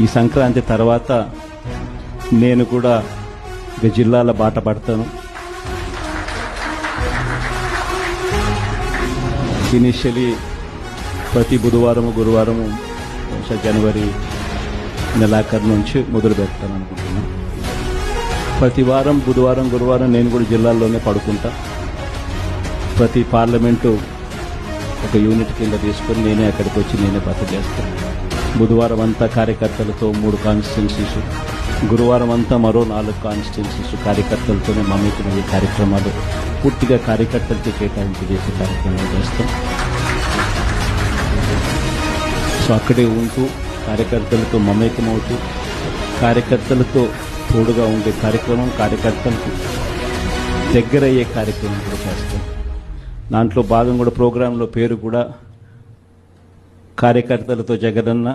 ఈ సంక్రాంతి తర్వాత నేను కూడా ఇక జిల్లాల బాట పడతాను. ఇనిషియలీ ప్రతి బుధవారము గురువారము జనవరి నెలాఖరు నుంచి మొదలు పెడతాను అనుకుంటున్నాను. ప్రతి వారం బుధవారం గురువారం నేను కూడా జిల్లాల్లోనే పడుకుంటా. ప్రతి పార్లమెంటు ఒక యూనిట్ కింద తీసుకొని నేనే అక్కడికి వచ్చి నేనే బస చేస్తాను. బుధవారం అంతా కార్యకర్తలతో 3 కాన్స్టిట్యున్సీస్, గురువారం అంతా మరో 4 కాన్స్టిట్యున్సీస్ కార్యకర్తలతోనే మమ్మీకి కార్యక్రమాలు పూర్తిగా కార్యకర్తలకి కేటాయించి చేసే కార్యక్రమాలు చేస్తాం. సో అక్కడే ఉంటూ కార్యకర్తలతో మమేకమవుతూ కార్యకర్తలతో తోడుగా ఉండే కార్యక్రమం, కార్యకర్తలకు దగ్గరయ్యే కార్యక్రమం కూడా చేస్తాం. దాంట్లో భాగం కూడా ప్రోగ్రాంలో పేరు కూడా కార్యకర్తలతో జగనన్న